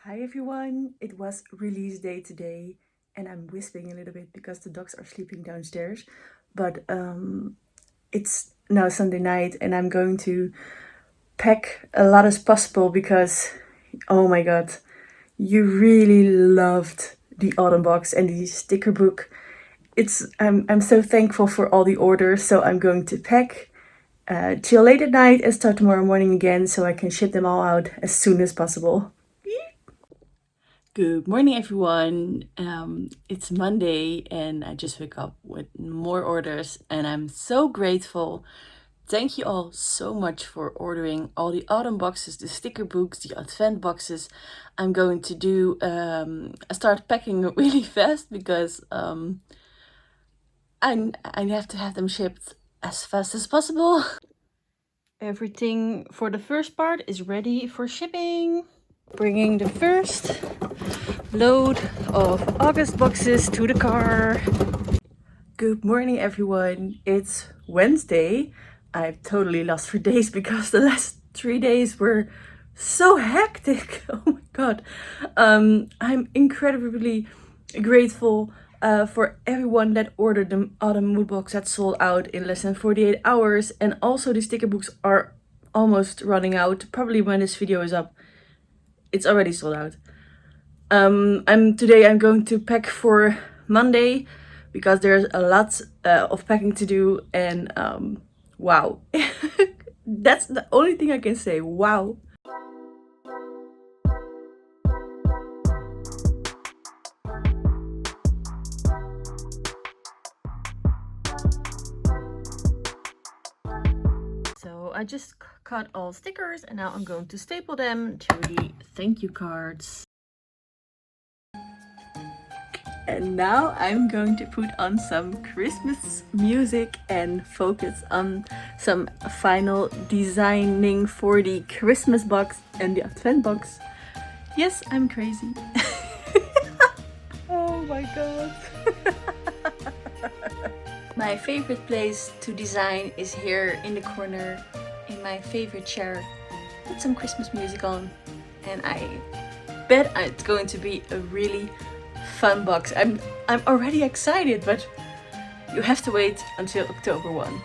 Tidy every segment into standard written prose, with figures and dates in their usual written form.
Hi everyone, it was release day today and I'm whispering a little bit because the dogs are sleeping downstairs. But it's now Sunday night and I'm going to pack a lot as possible because, oh my god, you really loved the autumn box and the sticker book. I'm so thankful for all the orders, so I'm going to pack till late at night and start tomorrow morning again so I can ship them all out as soon as possible. Good morning, everyone. It's Monday and I just woke up with more orders and I'm so grateful. Thank you all so much for ordering all the autumn boxes, the sticker books, the advent boxes. I'm going to do, I start packing really fast because I have to have them shipped as fast as possible. Everything for the first part is ready for shipping. Bringing the first load of August boxes to the car. Good morning, everyone. It's Wednesday. I've totally lost for days because the last 3 days were so hectic. Oh my god. I'm incredibly grateful for everyone that ordered the autumn mood box that sold out in less than 48 hours. And also the sticker books are almost running out. Probably when this video is up, it's already sold out. Today I'm going to pack for Monday because there's a lot of packing to do and wow. That's the only thing I can say. Wow. So I just cut all stickers and now I'm going to staple them to the thank you cards. And now I'm going to put on some Christmas music and focus on some final designing for the Christmas box and the Advent box. Yes, I'm crazy. Oh my god. My favorite place to design is here in the corner in my favorite chair with some Christmas music on. And I bet it's going to be a really fun box. I'm already excited, but you have to wait until October 1.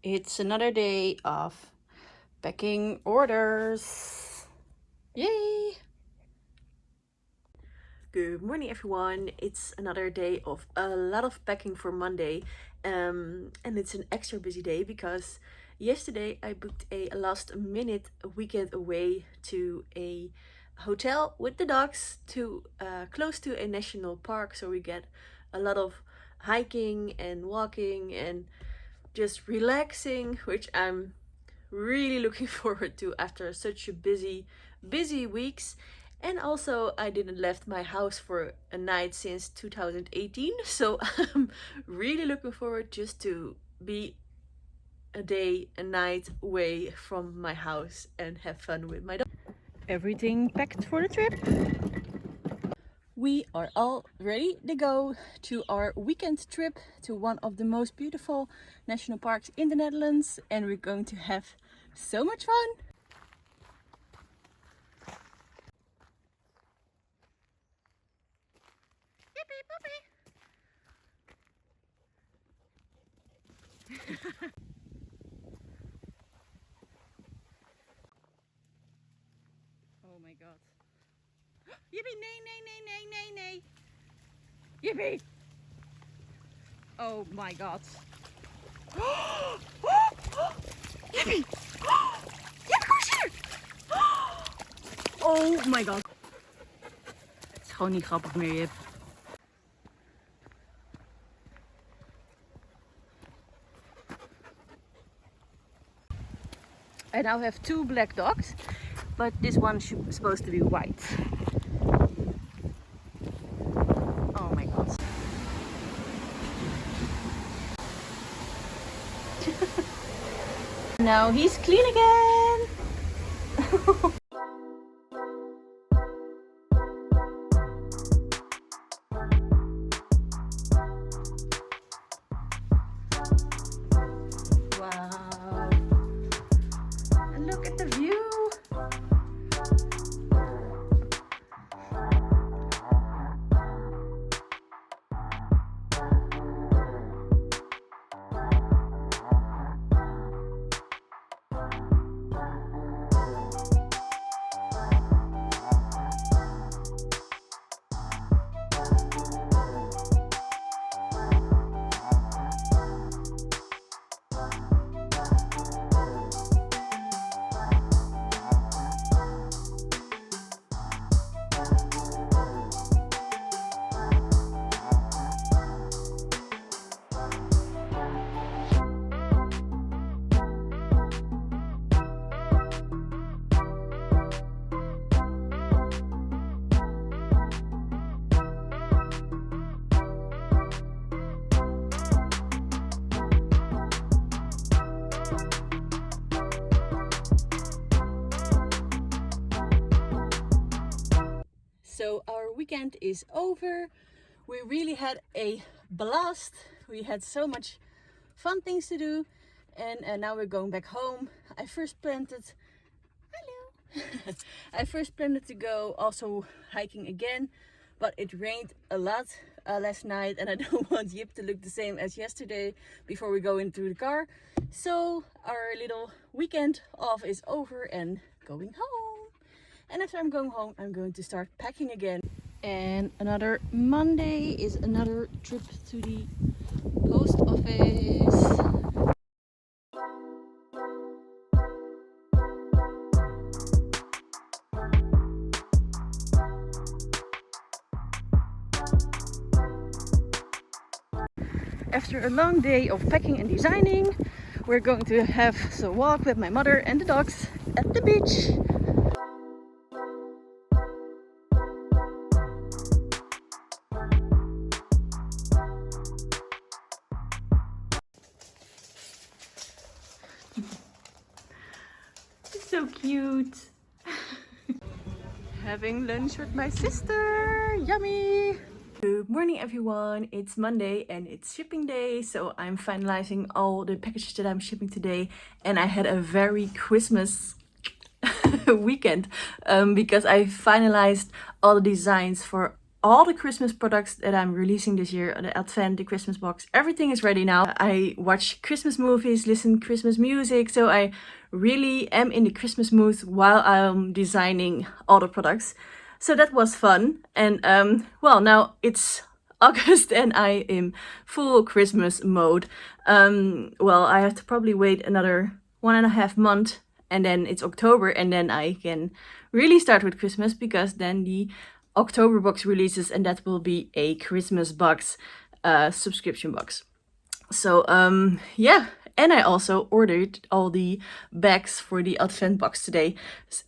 It's another day of packing orders. Yay! Good morning, everyone. It's another day of a lot of packing for Monday, and it's an extra busy day because yesterday I booked a last minute weekend away to a hotel with the dogs to close to a national park, so we get a lot of hiking and walking and just relaxing, which I'm really looking forward to after such a busy weeks. And also I didn't left my house for a night since 2018, so I'm really looking forward just to be a night away from my house and have fun with my dog. Everything packed for the trip. We are all ready to go to our weekend trip to one of the most beautiful national parks in the Netherlands, and we're going to have so much fun. Yippee poppy! Oh my god. Yippee! Nee, nee, nee, nee, nee, nee! Yippee! Oh my god. Yippee! Yippee, kom eens hier! Oh my god. Het is gewoon niet grappig meer, Jip. I now have 2 black dogs, but this one is supposed to be white. Oh my god. Now he's clean again. Wow. And look at the view. So our weekend is over. We really had a blast. We had so much fun things to do, and now we're going back home. I first planned to go also hiking again, but it rained a lot last night, and I don't want Jip to look the same as yesterday before we go into the car. So our little weekend off is over and going home. And after I'm going home, I'm going to start packing again. And another Monday is another trip to the post office. After a long day of packing and designing, we're going to have a walk with my mother and the dogs at the beach. So cute. Having lunch with my sister. Yummy. Good morning everyone, it's Monday and it's shipping day, so I'm finalizing all the packages that I'm shipping today, and I had a very Christmas weekend because I finalized all the designs for all the Christmas products that I'm releasing this year, the Advent, the Christmas box, everything is ready now. I watch Christmas movies, listen to Christmas music, so I really am in the Christmas mood while I'm designing all the products. So that was fun, and well, now it's August and I am full Christmas mode. Well, I have to probably wait another 1.5 months, and then it's October, and then I can really start with Christmas, because then the October box releases, and that will be a Christmas box, subscription box. So yeah, and I also ordered all the bags for the Advent box today,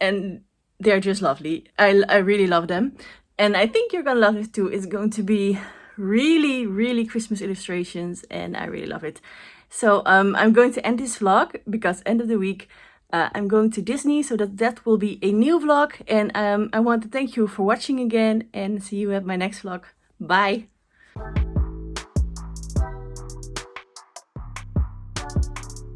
and they're just lovely. I really love them, and I think you're gonna love it too. It's going to be really Christmas illustrations, and I really love it. So I'm going to end this vlog because end of the week I'm going to Disney, so that will be a new vlog, and I want to thank you for watching again, and see you at my next vlog. Bye.